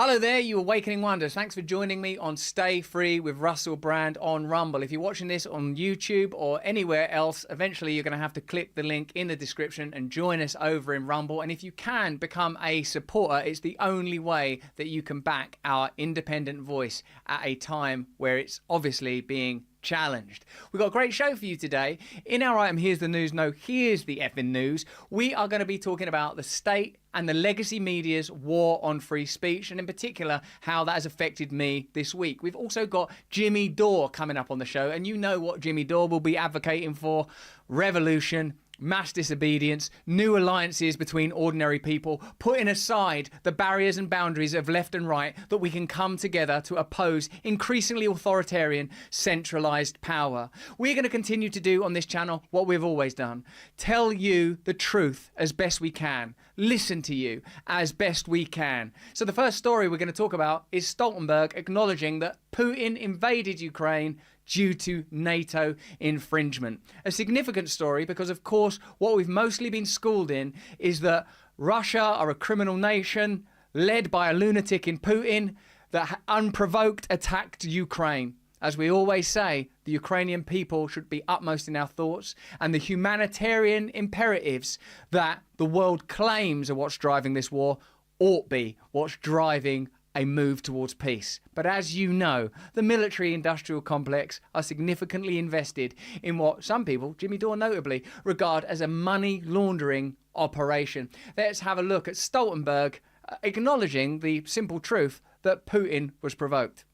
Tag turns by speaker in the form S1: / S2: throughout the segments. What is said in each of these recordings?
S1: Hello there, you Awakening Wonders. Thanks for joining me on Stay Free with Russell Brand on Rumble. If you're watching this on YouTube or anywhere else, eventually you're going to have to click the link in the description and join us over in Rumble. And if you can become a supporter, it's the only way that you can back our independent voice at a time where it's obviously being challenged. We've got a great show for you today. In our item, Here's the News, no, here's the effing news, we are going to be talking about the state and the legacy media's war on free speech, and in particular, how that has affected me this week. We've also got Jimmy Dore coming up on the show, and you know what Jimmy Dore will be advocating for: revolution, mass disobedience, new alliances between ordinary people, putting aside the barriers and boundaries of left and right, that we can come together to oppose increasingly authoritarian, centralized power. We're going to continue to do on this channel what we've always done: tell you the truth as best we can, listen to you as best we can. So the first story we're going to talk about is Stoltenberg acknowledging that Putin invaded Ukraine due to NATO infringement. A significant story because, of course, what we've mostly been schooled in is that Russia are a criminal nation led by a lunatic in Putin that unprovoked attacked Ukraine. As we always say, the Ukrainian people should be utmost in our thoughts, and the humanitarian imperatives that the world claims are what's driving this war ought be what's driving a move towards peace. But as you know, the military-industrial complex are significantly invested in what some people, Jimmy Dore notably, regard as a money laundering operation. Let's have a look at Stoltenberg acknowledging the simple truth that Putin was provoked.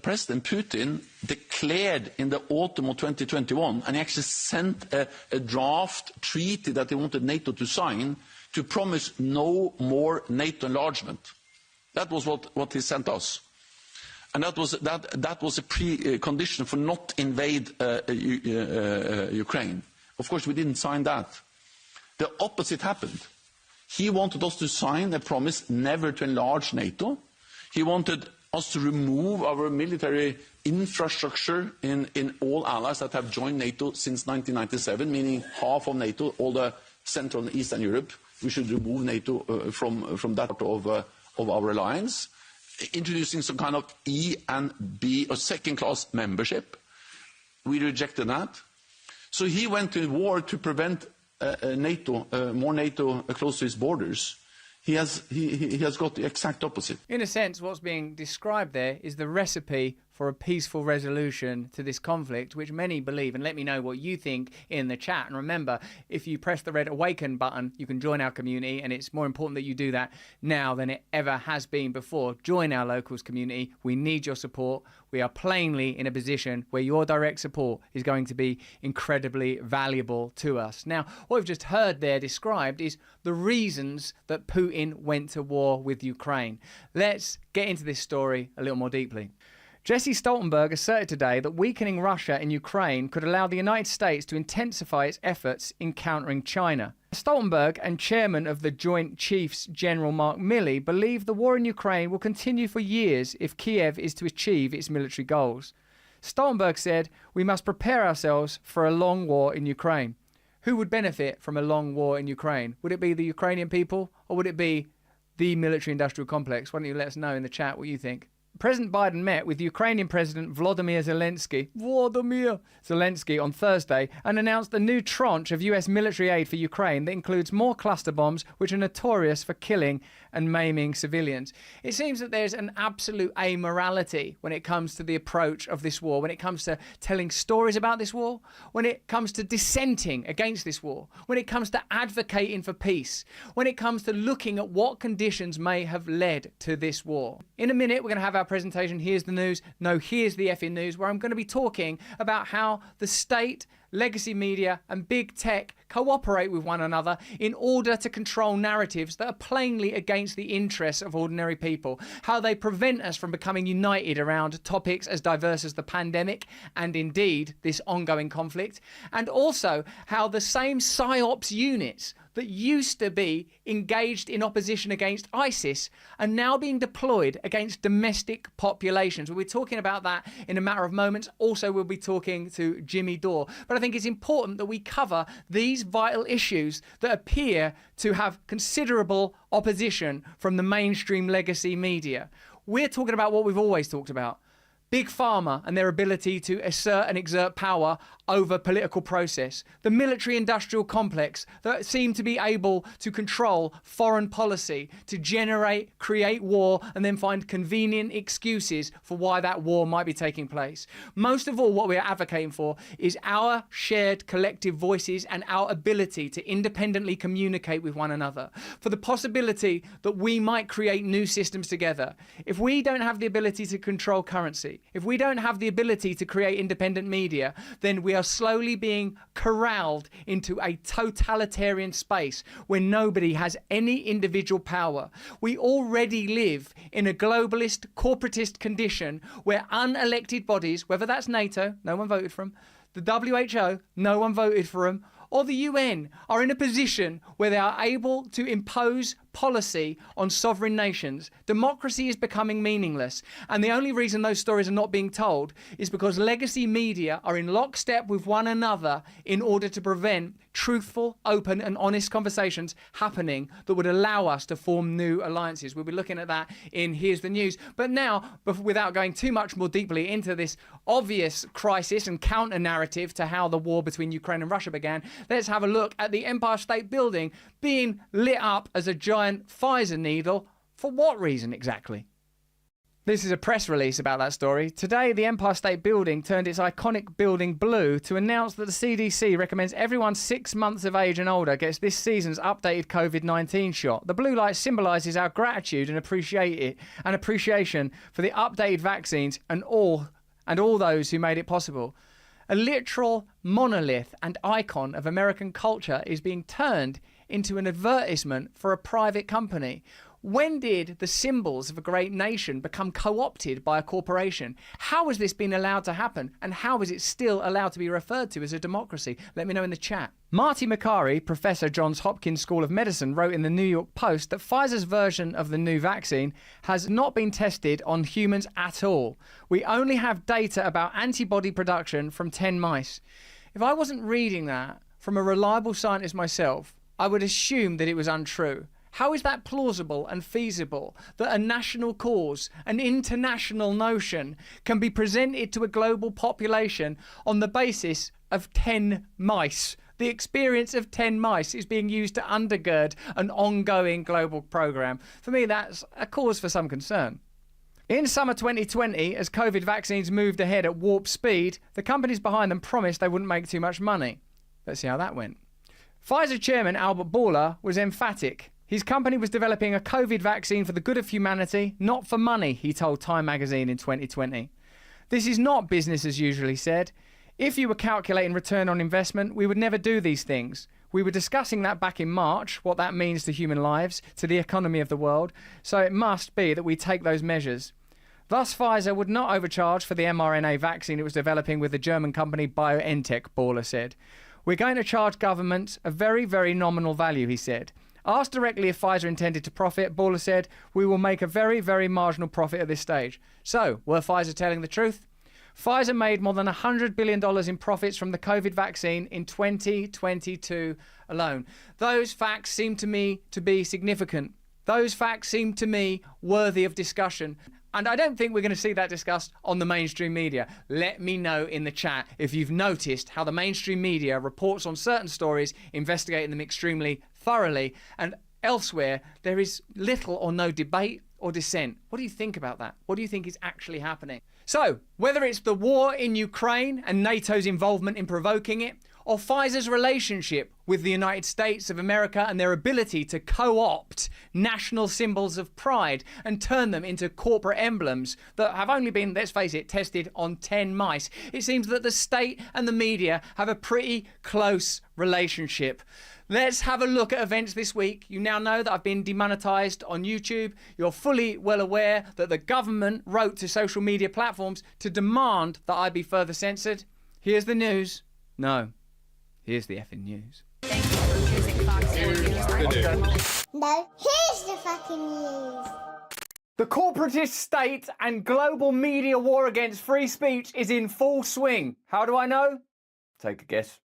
S2: President Putin declared in the autumn of 2021, and he actually sent a draft treaty that he wanted NATO to sign, to promise no more NATO enlargement. That was what he sent us, and that was a precondition for not invade Ukraine. Of course, we didn't sign that. The opposite happened. He wanted us to sign a promise never to enlarge NATO. He wanted us to remove our military infrastructure in all allies that have joined NATO since 1997, meaning half of NATO, all the Central and Eastern Europe. We should remove NATO from that part of our alliance, introducing some kind of E and B or second-class membership. We rejected that. So he went to war to prevent more NATO close to his borders. He has got the exact opposite.
S1: In a sense, what's being described there is the recipe for a peaceful resolution to this conflict, which many believe. And let me know what you think in the chat. And remember, if you press the red awaken button, you can join our community, and it's more important that you do that now than it ever has been before. Join our locals community. We need your support. We are plainly in a position where your direct support is going to be incredibly valuable to us. Now, what we've just heard there described is the reasons that Putin went to war with Ukraine. Let's get into this story a little more deeply. Jesse Stoltenberg asserted today that weakening Russia in Ukraine could allow the United States to intensify its efforts in countering China. Stoltenberg and chairman of the Joint Chiefs, General Mark Milley, believe the war in Ukraine will continue for years if Kiev is to achieve its military goals. Stoltenberg said, "We must prepare ourselves for a long war in Ukraine." Who would benefit from a long war in Ukraine? Would it be the Ukrainian people, or would it be the military-industrial complex? Why don't you let us know in the chat what you think? President Biden met with Ukrainian President Volodymyr Zelensky on Thursday and announced a new tranche of US military aid for Ukraine that includes more cluster bombs, which are notorious for killing and maiming civilians. It seems that there's an absolute amorality when it comes to the approach of this war, when it comes to telling stories about this war, when it comes to dissenting against this war, when it comes to advocating for peace, when it comes to looking at what conditions may have led to this war. In a minute, we're going to have our presentation, Here's the News, no, here's the effing news, where I'm going to be talking about how the state, legacy media and big tech cooperate with one another in order to control narratives that are plainly against the interests of ordinary people, how they prevent us from becoming united around topics as diverse as the pandemic and indeed this ongoing conflict, and also how the same PSYOPs units that used to be engaged in opposition against ISIS are now being deployed against domestic populations. We'll be talking about that in a matter of moments. Also, we'll be talking to Jimmy Dore. But I think it's important that we cover these vital issues that appear to have considerable opposition from the mainstream legacy media. We're talking about what we've always talked about. Big Pharma and their ability to assert and exert power over political process. The military-industrial complex that seem to be able to control foreign policy, to create war, and then find convenient excuses for why that war might be taking place. Most of all, what we're advocating for is our shared collective voices and our ability to independently communicate with one another. For the possibility that we might create new systems together. If we don't have the ability to control currency, if we don't have the ability to create independent media, then we are slowly being corralled into a totalitarian space where nobody has any individual power. We already live in a globalist, corporatist condition where unelected bodies, whether that's NATO, no one voted for them, the WHO, no one voted for them, or the UN, are in a position where they are able to impose policy on sovereign nations. Democracy is becoming meaningless. And the only reason those stories are not being told is because legacy media are in lockstep with one another in order to prevent truthful, open and honest conversations happening that would allow us to form new alliances. We'll be looking at that in Here's the News. But now, without going too much more deeply into this obvious crisis and counter-narrative to how the war between Ukraine and Russia began, let's have a look at the Empire State Building being lit up as a giant Pfizer needle. For what reason exactly? This is a press release about that story. Today, the Empire State Building turned its iconic building blue to announce that the CDC recommends everyone 6 months of age and older gets this season's updated COVID-19 shot. The blue light symbolises our gratitude and appreciation for the updated vaccines and all those who made it possible. A literal monolith and icon of American culture is being turned into an advertisement for a private company. When did the symbols of a great nation become co-opted by a corporation? How has this been allowed to happen? And how is it still allowed to be referred to as a democracy? Let me know in the chat. Marty Makary, professor, Johns Hopkins School of Medicine, wrote in the New York Post that Pfizer's version of the new vaccine has not been tested on humans at all. We only have data about antibody production from 10 mice. If I wasn't reading that from a reliable scientist myself, I would assume that it was untrue. How is that plausible and feasible that a national cause, an international notion, can be presented to a global population on the basis of 10 mice? The experience of 10 mice is being used to undergird an ongoing global program. For me, that's a cause for some concern. In summer 2020, as COVID vaccines moved ahead at warp speed, the companies behind them promised they wouldn't make too much money. Let's see how that went. Pfizer chairman Albert Bourla was emphatic. His company was developing a COVID vaccine for the good of humanity, not for money, he told Time magazine in 2020. This is not business as usual, he said. If you were calculating return on investment, we would never do these things. We were discussing that back in March, what that means to human lives, to the economy of the world, so it must be that we take those measures. Thus, Pfizer would not overcharge for the mRNA vaccine it was developing with the German company BioNTech, Bourla said. We're going to charge governments a very, very nominal value, he said. Asked directly if Pfizer intended to profit, Bourla said, we will make a very, very marginal profit at this stage. So, were Pfizer telling the truth? Pfizer made more than $100 billion in profits from the COVID vaccine in 2022 alone. Those facts seem to me to be significant. Those facts seem to me worthy of discussion. And I don't think we're going to see that discussed on the mainstream media. Let me know in the chat if you've noticed how the mainstream media reports on certain stories, investigating them extremely thoroughly, and elsewhere there is little or no debate or dissent. What do you think about that? What do you think is actually happening? So, whether it's the war in Ukraine and NATO's involvement in provoking it, or Pfizer's relationship with the United States of America and their ability to co-opt national symbols of pride and turn them into corporate emblems that have only been, let's face it, tested on 10 mice, it seems that the state and the media have a pretty close relationship. Let's have a look at events this week. You now know that I've been demonetized on YouTube. You're fully well aware that the government wrote to social media platforms to demand that I be further censored. Here's the news. No. Here's the effing news.
S3: No, here's the fucking news.
S1: The corporatist state and global media war against free speech is in full swing. How do I know? Take a guess.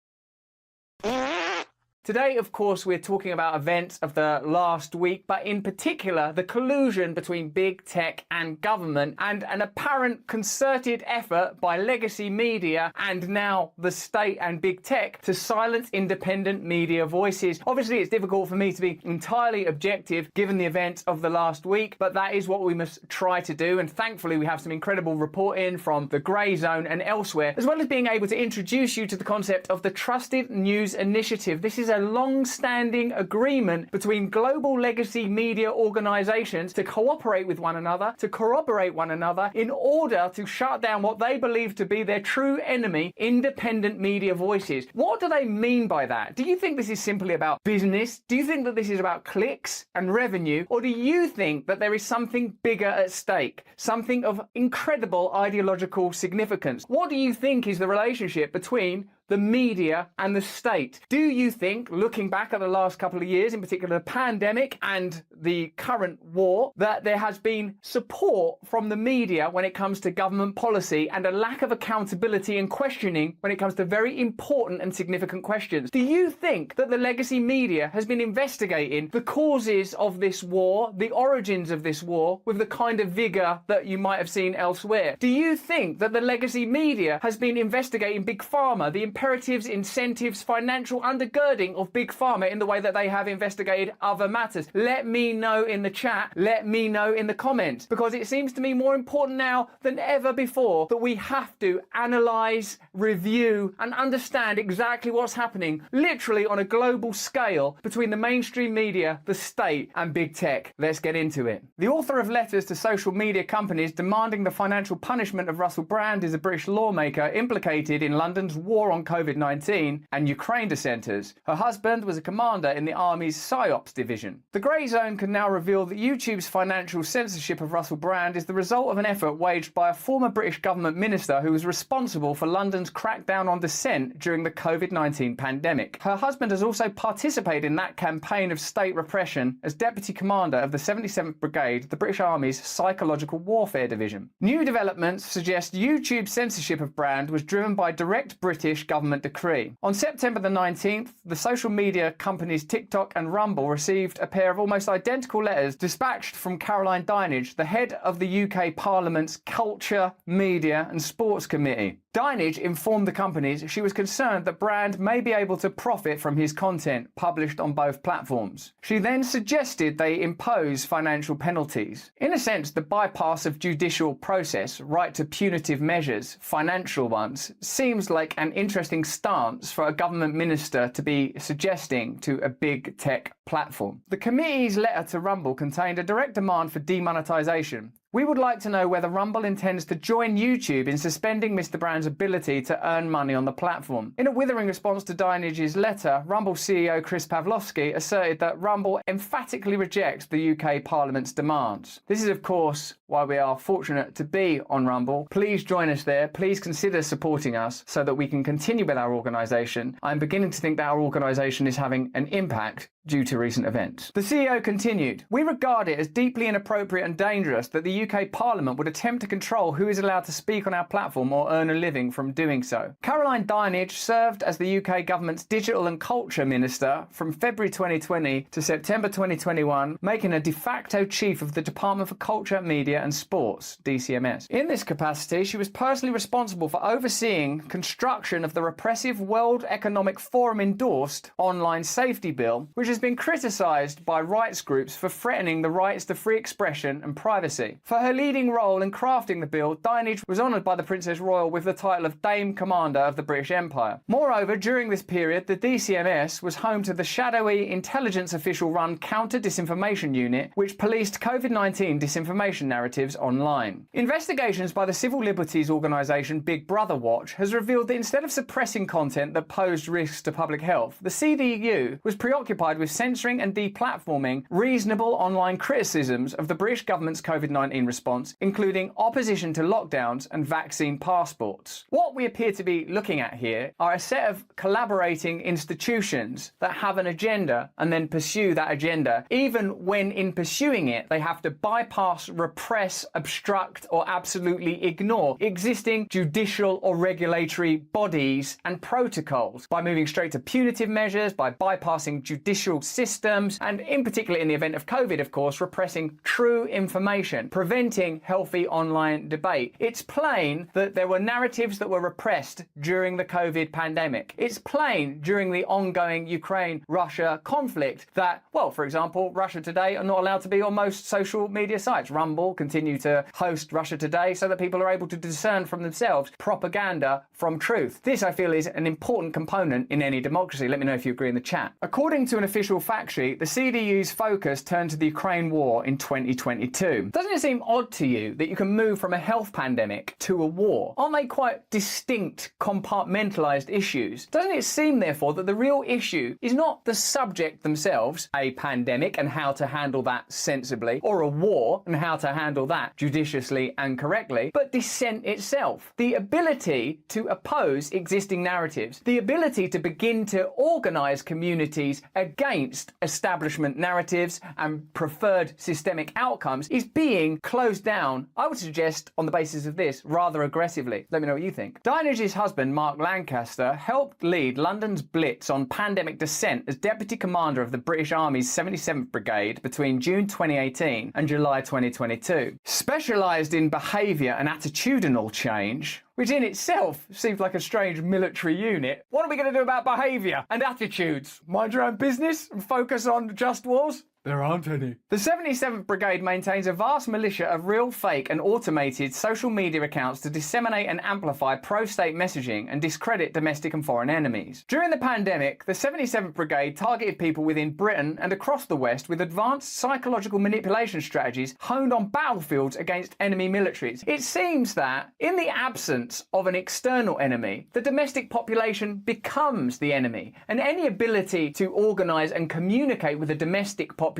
S1: Today, of course, we're talking about events of the last week, but in particular, the collusion between big tech and government and an apparent concerted effort by legacy media and now the state and big tech to silence independent media voices. Obviously, it's difficult for me to be entirely objective given the events of the last week, but that is what we must try to do. And thankfully, we have some incredible reporting from the Grey Zone and elsewhere, as well as being able to introduce you to the concept of the Trusted News Initiative. This is a long-standing agreement between global legacy media organizations to cooperate with one another, to corroborate one another in order to shut down what they believe to be their true enemy, independent media voices. What do they mean by that? Do you think this is simply about business? Do you think that this is about clicks and revenue? Or do you think that there is something bigger at stake? Something of incredible ideological significance? What do you think is the relationship between the media and the state? Do you think, looking back at the last couple of years, in particular the pandemic and the current war, that there has been support from the media when it comes to government policy and a lack of accountability and questioning when it comes to very important and significant questions? Do you think that the legacy media has been investigating the causes of this war, the origins of this war, with the kind of vigour that you might have seen elsewhere? Do you think that the legacy media has been investigating Big Pharma, the imperatives, incentives, financial undergirding of Big Pharma in the way that they have investigated other matters? Let me know in the chat, let me know in the comments, because it seems to me more important now than ever before that we have to analyse, review and understand exactly what's happening literally on a global scale between the mainstream media, the state and big tech. Let's get into it. The author of letters to social media companies demanding the financial punishment of Russell Brand is a British lawmaker implicated in London's war on COVID-19 and Ukraine dissenters. Her husband was a commander in the Army's PSYOPs division. The Grey Zone can now reveal that YouTube's financial censorship of Russell Brand is the result of an effort waged by a former British government minister who was responsible for London's crackdown on dissent during the COVID-19 pandemic. Her husband has also participated in that campaign of state repression as deputy commander of the 77th Brigade, the British Army's psychological warfare division. New developments suggest YouTube's censorship of Brand was driven by direct British government decree. On September the 19th, the social media companies TikTok and Rumble received a pair of almost identical letters dispatched from Caroline Dinenage, the head of the UK Parliament's Culture, Media and Sports Committee. Dinenage informed the companies she was concerned that Brand may be able to profit from his content published on both platforms. She then suggested they impose financial penalties. In a sense, the bypass of judicial process, right to punitive measures, financial ones, seems like an interesting stance for a government minister to be suggesting to a big tech platform. The committee's letter to Rumble contained a direct demand for demonetisation. We would like to know whether Rumble intends to join YouTube in suspending Mr. Brand's ability to earn money on the platform. In a withering response to Dinenage's letter, Rumble CEO Chris Pavlovski asserted that Rumble emphatically rejects the UK Parliament's demands. This is, of course, why we are fortunate to be on Rumble. Please join us there. Please consider supporting us so that we can continue with our organisation. I'm beginning to think that our organisation is having an impact due to recent events. The CEO continued, "We regard it as deeply inappropriate and dangerous that the UK Parliament would attempt to control who is allowed to speak on our platform or earn a living from doing so." Caroline Dinenage served as the UK government's Digital and Culture Minister from February 2020 to September 2021, making her de facto chief of the Department for Culture, Media and Sports, DCMS. In this capacity, she was personally responsible for overseeing construction of the repressive World Economic Forum endorsed online safety bill, which has been criticised by rights groups for threatening the rights to free expression and privacy. For her leading role in crafting the bill, Dinenage was honoured by the Princess Royal with the title of Dame Commander of the British Empire. Moreover, during this period, the DCMS was home to the shadowy intelligence official-run Counter-Disinformation Unit, which policed COVID-19 disinformation narratives online. Investigations by the civil liberties organisation Big Brother Watch has revealed that instead of suppressing content that posed risks to public health, the CDU was preoccupied with censoring and deplatforming reasonable online criticisms of the British government's COVID-19 COVID-19 response, including opposition to lockdowns and vaccine passports. What we appear to be looking at here are a set of collaborating institutions that have an agenda and then pursue that agenda, even when in pursuing it they have to bypass, repress, obstruct or absolutely ignore existing judicial or regulatory bodies and protocols by moving straight to punitive measures, by bypassing judicial systems, and in particular in the event of COVID, of course, repressing true information, preventing healthy online debate. It's plain that there were narratives that were repressed during the COVID pandemic. It's plain during the ongoing Ukraine-Russia conflict that, well, for example, Russia Today are not allowed to be on most social media sites. Rumble continue to host Russia Today so that people are able to discern from themselves propaganda from truth. This, I feel, is an important component in any democracy. Let me know if you agree in the chat. According to an official fact sheet, the CDU's focus turned to the Ukraine war in 2022. Doesn't it seem odd to you that you can move from a health pandemic to a war? Aren't they quite distinct, compartmentalized issues? Doesn't it seem, therefore, that the real issue is not the subject themselves, a pandemic and how to handle that sensibly, or a war and how to handle that judiciously and correctly, but dissent itself? The ability to oppose existing narratives, the ability to begin to organize communities against establishment narratives and preferred systemic outcomes is being closed down, I would suggest, on the basis of this, rather aggressively. Let me know what you think. Diana's husband, Mark Lancaster, helped lead London's blitz on pandemic dissent as Deputy Commander of the British Army's 77th Brigade between June 2018 and July 2022. Specialised in behaviour and attitudinal change, which in itself seems like a strange military unit. What are we going to do about behaviour and attitudes? Mind your own business and focus on just wars? There aren't any. The 77th Brigade maintains a vast militia of real, fake and automated social media accounts to disseminate and amplify pro-state messaging and discredit domestic and foreign enemies. During the pandemic, the 77th Brigade targeted people within Britain and across the West with advanced psychological manipulation strategies honed on battlefields against enemy militaries. It seems that, in the absence of an external enemy, the domestic population becomes the enemy, and any ability to organise and communicate with the domestic population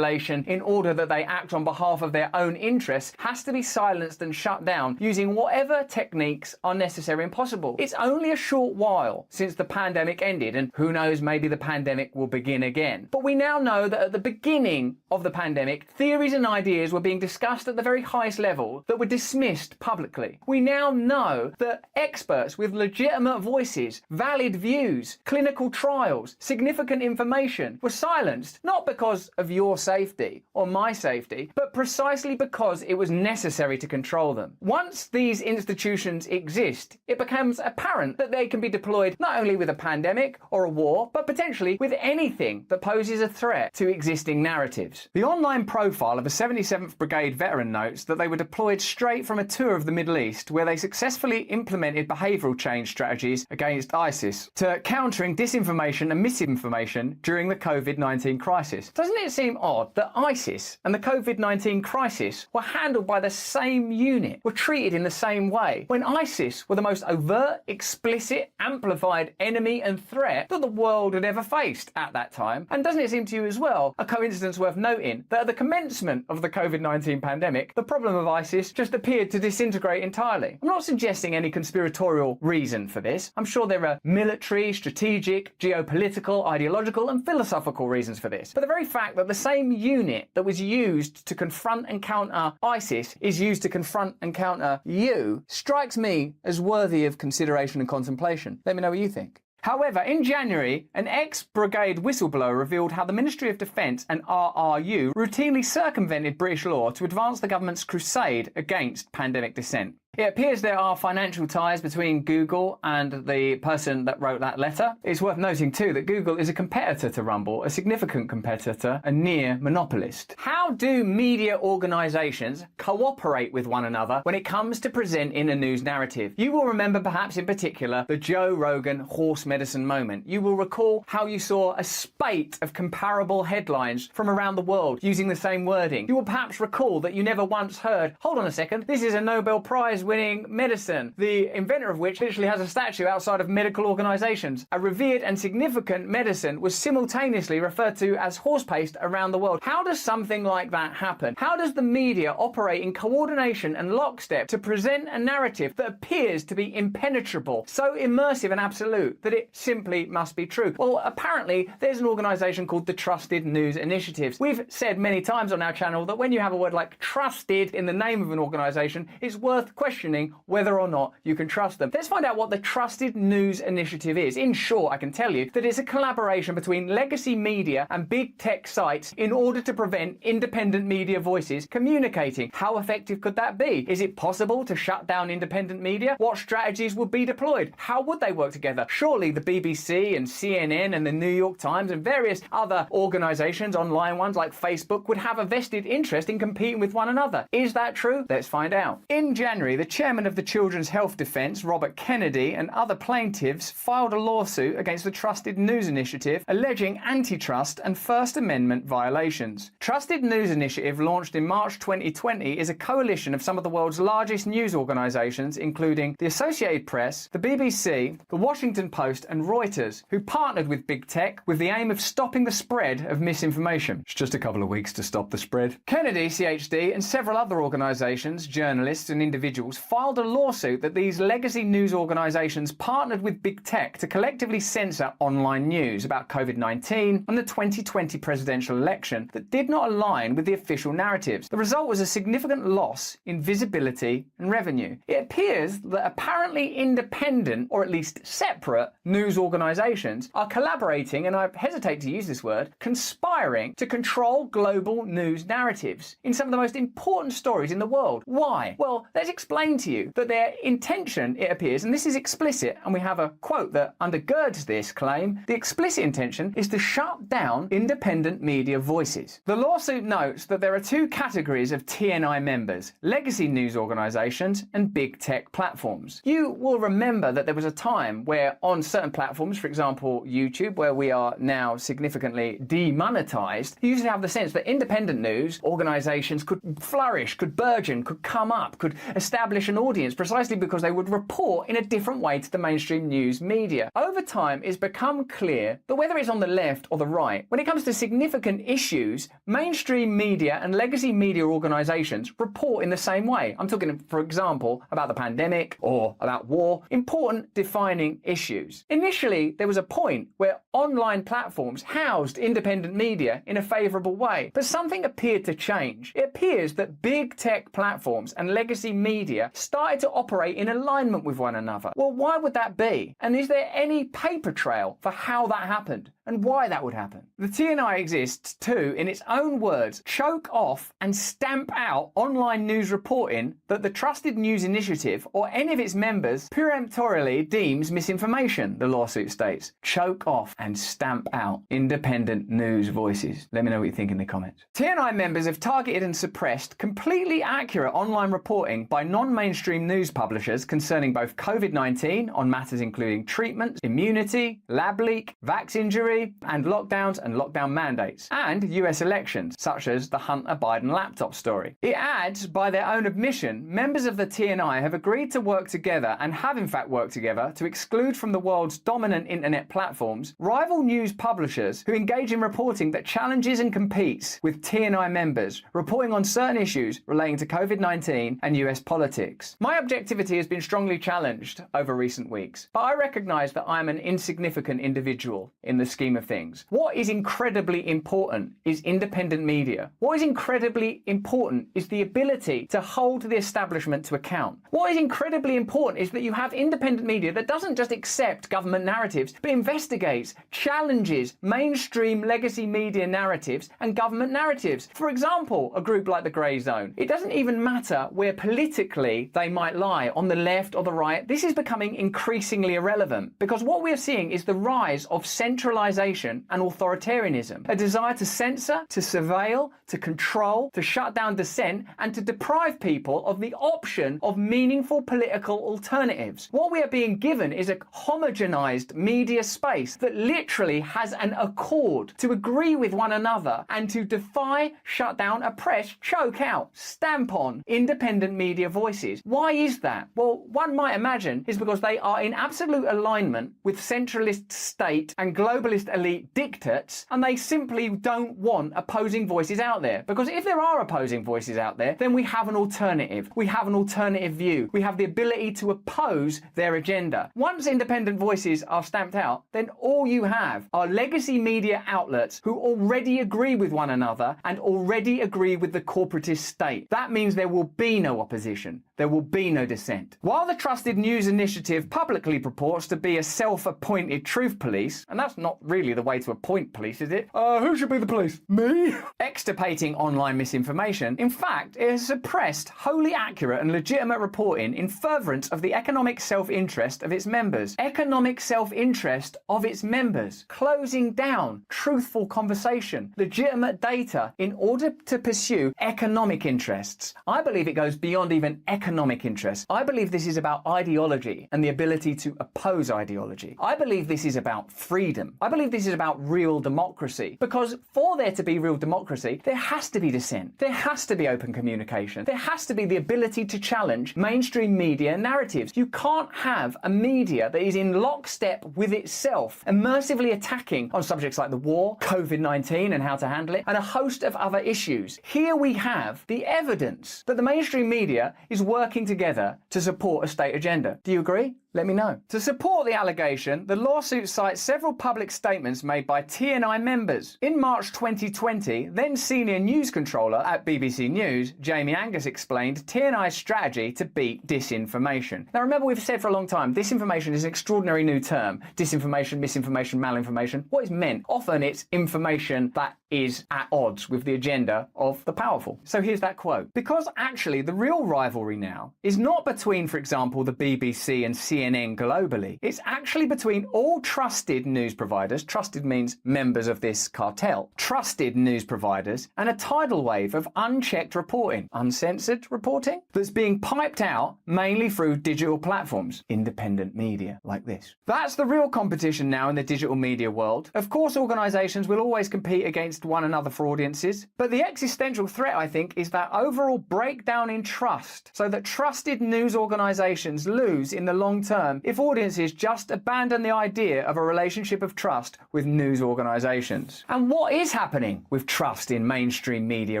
S1: in order that they act on behalf of their own interests has to be silenced and shut down using whatever techniques are necessary and possible. It's only a short while since the pandemic ended, and who knows, maybe the pandemic will begin again. But we now know that at the beginning of the pandemic, theories and ideas were being discussed at the very highest level that were dismissed publicly. We now know that experts with legitimate voices, valid views, clinical trials, significant information were silenced, not because of your safety or my safety, but precisely because it was necessary to control them. Once these institutions exist, it becomes apparent that they can be deployed not only with a pandemic or a war, but potentially with anything that poses a threat to existing narratives. The online profile of a 77th Brigade veteran notes that they were deployed straight from a tour of the Middle East, where they successfully implemented behavioural change strategies against ISIS to countering disinformation and misinformation during the COVID-19 crisis. Doesn't it seem odd that ISIS and the COVID-19 crisis were handled by the same unit, were treated in the same way, when ISIS were the most overt, explicit, amplified enemy and threat that the world had ever faced at that time? And doesn't it seem to you as well a coincidence worth noting that at the commencement of the COVID-19 pandemic, the problem of ISIS just appeared to disintegrate entirely? I'm not suggesting any conspiratorial reason for this. I'm sure there are military, strategic, geopolitical, ideological and philosophical reasons for this. But the very fact that the same unit that was used to confront and counter ISIS is used to confront and counter you strikes me as worthy of consideration and contemplation. Let me know what you think. However, in January, an ex-brigade whistleblower revealed how the Ministry of Defence and RRU routinely circumvented British law to advance the government's crusade against pandemic dissent. It appears there are financial ties between Google and the person that wrote that letter. It's worth noting too that Google is a competitor to Rumble, a significant competitor, a near monopolist. How do media organisations cooperate with one another when it comes to presenting a news narrative? You will remember perhaps in particular the Joe Rogan horse medicine moment. You will recall how you saw a spate of comparable headlines from around the world using the same wording. You will perhaps recall that you never once heard, hold on a second, this is a Nobel Prize prize-winning medicine, the inventor of which literally has a statue outside of medical organisations. A revered and significant medicine was simultaneously referred to as horse paste around the world. How does something like that happen? How does the media operate in coordination and lockstep to present a narrative that appears to be impenetrable, so immersive and absolute that it simply must be true? Well, apparently there's an organisation called the Trusted News Initiative. We've said many times on our channel that when you have a word like trusted in the name of an organisation, it's worth questioning whether or not you can trust them. Let's find out what the Trusted News Initiative is. In short, I can tell you that it's a collaboration between legacy media and big tech sites in order to prevent independent media voices communicating. How effective could that be? Is it possible to shut down independent media? What strategies would be deployed? How would they work together? Surely the BBC and CNN and the New York Times and various other organisations, online ones like Facebook, would have a vested interest in competing with one another. Is that true? Let's find out. In January, the chairman of the Children's Health Defence, Robert Kennedy, and other plaintiffs filed a lawsuit against the Trusted News Initiative alleging antitrust and First Amendment violations. Trusted News Initiative, launched in March 2020, is a coalition of some of the world's largest news organisations, including the Associated Press, the BBC, the Washington Post and Reuters, who partnered with big tech with the aim of stopping the spread of misinformation. It's just a couple of weeks to stop the spread. Kennedy, CHD, and several other organisations, journalists and individuals filed a lawsuit that these legacy news organisations partnered with big tech to collectively censor online news about COVID-19 and the 2020 presidential election that did not align with the official narratives. The result was a significant loss in visibility and revenue. It appears that apparently independent, or at least separate, news organisations are collaborating, and I hesitate to use this word, conspiring to control global news narratives in some of the most important stories in the world. Why? Well, let's explain to you that their intention, it appears, and this is explicit, and we have a quote that undergirds this claim, the explicit intention is to shut down independent media voices. The lawsuit notes that there are two categories of TNI members: legacy news organisations and big tech platforms. You will remember that there was a time where on certain platforms, for example YouTube, where we are now significantly demonetised, you used to have the sense that independent news organisations could flourish, could burgeon, could come up, could establish an audience precisely because they would report in a different way to the mainstream news media. Over time, it's become clear that whether it's on the left or the right, when it comes to significant issues, mainstream media and legacy media organisations report in the same way. I'm talking, for example, about the pandemic or about war, important defining issues. Initially, there was a point where online platforms housed independent media in a favourable way, but something appeared to change. It appears that big tech platforms and legacy media started to operate in alignment with one another. Well, why would that be? And is there any paper trail for how that happened and why that would happen? The TNI exists to, in its own words, choke off and stamp out online news reporting that the Trusted News Initiative or any of its members peremptorily deems misinformation, the lawsuit states. Choke off and stamp out independent news voices. Let me know what you think in the comments. TNI members have targeted and suppressed completely accurate online reporting by non-mainstream news publishers concerning both COVID-19 on matters including treatments, immunity, lab leak, vax injury, and lockdowns and lockdown mandates, and US elections, such as the Hunter Biden laptop story. It adds, by their own admission, members of the TNI have agreed to work together and have in fact worked together to exclude from the world's dominant internet platforms rival news publishers who engage in reporting that challenges and competes with TNI members, reporting on certain issues relating to COVID-19 and US politics. My objectivity has been strongly challenged over recent weeks, but I recognise that I am an insignificant individual in the scheme of things. What is incredibly important is independent media. What is incredibly important is the ability to hold the establishment to account. What is incredibly important is that you have independent media that doesn't just accept government narratives, but investigates, challenges mainstream legacy media narratives and government narratives. For example, a group like the Grey Zone. It doesn't even matter where politically they might lie, on the left or the right. This is becoming increasingly irrelevant because what we're seeing is the rise of centralised dehumanization and authoritarianism, a desire to censor, to surveil, to control, to shut down dissent, and to deprive people of the option of meaningful political alternatives. What we are being given is a homogenized media space that literally has an accord to agree with one another and to defy, shut down, oppress, choke out, stamp on independent media voices. Why is that? Well, one might imagine is because they are in absolute alignment with centralist state and globalist elite dictates, and they simply don't want opposing voices out there. Because if there are opposing voices out there, then we have an alternative. We have an alternative view. We have the ability to oppose their agenda. Once independent voices are stamped out, then all you have are legacy media outlets who already agree with one another and already agree with the corporatist state. That means there will be no opposition. There will be no dissent. While the Trusted News Initiative publicly purports to be a self-appointed truth police, and that's not really the way to appoint police, is it? Who should be the police? Me? Extirpating online misinformation, in fact, it has suppressed wholly accurate and legitimate reporting in furtherance of the economic self-interest of its members. Economic self-interest of its members. Closing down truthful conversation, legitimate data in order to pursue economic interests. I believe it goes beyond even economic interests. I believe this is about ideology and the ability to oppose ideology. I believe this is about freedom. I believe this is about real democracy. Because for there to be real democracy, there has to be dissent. There has to be open communication. There has to be the ability to challenge mainstream media narratives. You can't have a media that is in lockstep with itself, immersively attacking on subjects like the war, COVID-19 and how to handle it, and a host of other issues. Here we have the evidence that the mainstream media is working together to support a state agenda. Do you agree? Let me know. To support the allegation, the lawsuit cites several public statements made by TNI members. In March 2020, then senior news controller at BBC News, Jamie Angus, explained TNI's strategy to beat disinformation. Now remember, we've said for a long time, disinformation is an extraordinary new term. Disinformation, misinformation, malinformation. What is meant? Often it's information that is at odds with the agenda of the powerful. So here's that quote. Because actually the real rivalry now is not between, for example, the BBC and CNN globally. It's actually between all trusted news providers, trusted means members of this cartel, trusted news providers, and a tidal wave of unchecked reporting, uncensored reporting, that's being piped out mainly through digital platforms, independent media like this. That's the real competition now in the digital media world. Of course, organisations will always compete against one another for audiences, but the existential threat, I think, is that overall breakdown in trust, so that trusted news organisations lose in the long term if audiences just abandon the idea of a relationship of trust with news organisations. And what is happening with trust in mainstream media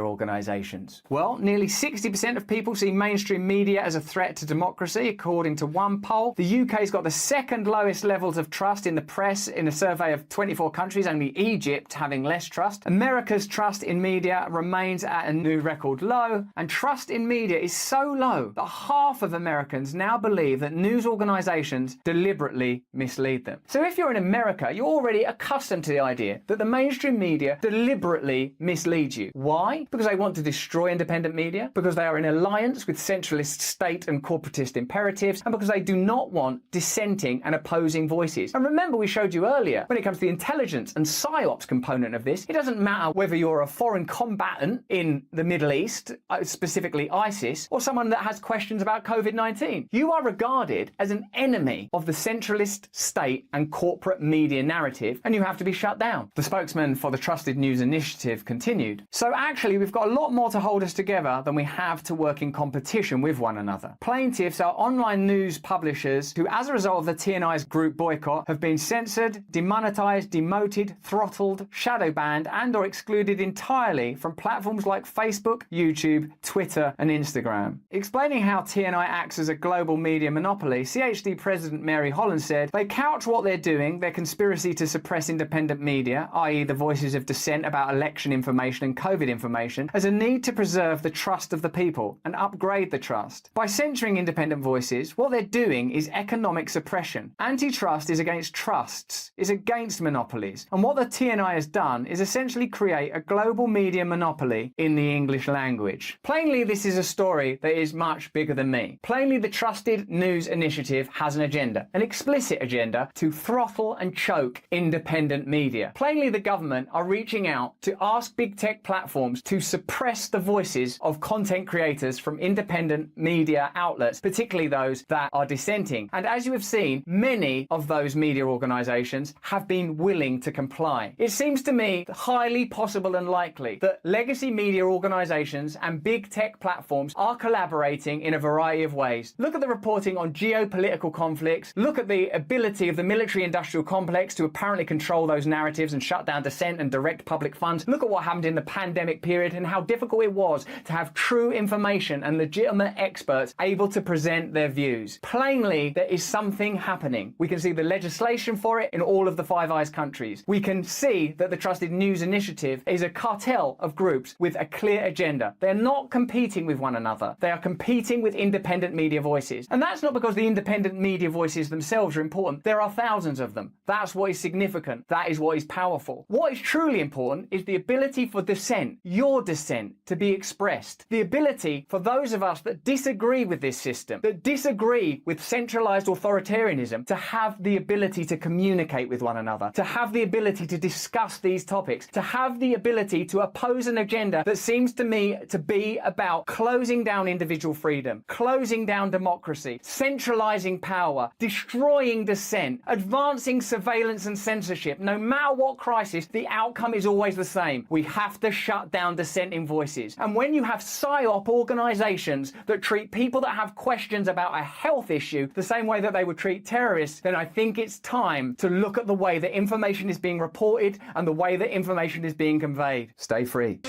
S1: organisations? Well, nearly 60% of people see mainstream media as a threat to democracy, according to one poll. The UK's got the second lowest levels of trust in the press in a survey of 24 countries, only Egypt having less trust. America's trust in media remains at a new record low, and trust in media is so low that half of Americans now believe that news organisations deliberately mislead them. So if you're in America, you're already accustomed to the idea that the mainstream media deliberately misleads you. Why? Because they want to destroy independent media, because they are in alliance with centralist state and corporatist imperatives, and because they do not want dissenting and opposing voices. And remember, we showed you earlier, when it comes to the intelligence and psyops component of this, it doesn't matter whether you're a foreign combatant in the Middle East, specifically ISIS, or someone that has questions about COVID-19. You are regarded as an enemy of the centralist state and corporate media narrative, and you have to be shut down. The spokesman for the Trusted News Initiative continued. So actually, we've got a lot more to hold us together than we have to work in competition with one another. Plaintiffs are online news publishers who, as a result of the TNI's group boycott, have been censored, demonetized, demoted, throttled, shadow banned, and or excluded entirely from platforms like Facebook, YouTube, Twitter, and Instagram. Explaining how TNI acts as a global media monopoly, CHD President Mary Holland said, "They couch what they're doing, their conspiracy to suppress independent media, i.e. the voices of dissent about election information and COVID information, as a need to preserve the trust of the people and upgrade the trust. By censoring independent voices, what they're doing is economic suppression. Antitrust is against trusts, is against monopolies, and what the TNI has done is essentially create a global media monopoly in the English language." Plainly, this is a story that is much bigger than me. Plainly, the Trusted News Initiative executive has an agenda, an explicit agenda to throttle and choke independent media. Plainly, the government are reaching out to ask big tech platforms to suppress the voices of content creators from independent media outlets, particularly those that are dissenting. And as you have seen, many of those media organizations have been willing to comply. It seems to me highly possible and likely that legacy media organizations and big tech platforms are collaborating in a variety of ways. Look at the reporting on geopolitical conflicts. Look at the ability of the military-industrial complex to apparently control those narratives and shut down dissent and direct public funds. Look at what happened in the pandemic period and how difficult it was to have true information and legitimate experts able to present their views. Plainly, there is something happening. We can see the legislation for it in all of the Five Eyes countries. We can see that the Trusted News Initiative is a cartel of groups with a clear agenda. They're not competing with one another. They are competing with independent media voices. And that's not because the independent media voices themselves are important. There are thousands of them. That's what is significant. That is what is powerful. What is truly important is the ability for dissent, your dissent, to be expressed. The ability for those of us that disagree with this system, that disagree with centralized authoritarianism, to have the ability to communicate with one another, to have the ability to discuss these topics, to have the ability to oppose an agenda that seems to me to be about closing down individual freedom, closing down democracy, centralizing power, destroying dissent, advancing surveillance and censorship. No matter what crisis, the outcome is always the same. We have to shut down dissenting voices. And when you have PSYOP organizations that treat people that have questions about a health issue the same way that they would treat terrorists, then I think it's time to look at the way that information is being reported and the way that information is being conveyed. Stay free.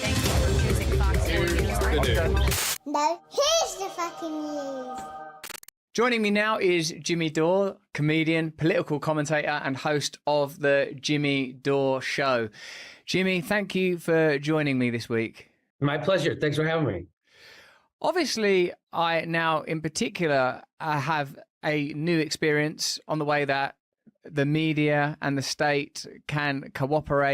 S3: No, here's the fucking news.
S1: Joining me now is Jimmy Dore, comedian, political commentator, and host of the Jimmy Dore Show. Jimmy, thank you for joining me this week.
S4: My pleasure. Thanks for having me.
S1: Obviously, I now in particular have a new experience on the way that the media and the state can cooperate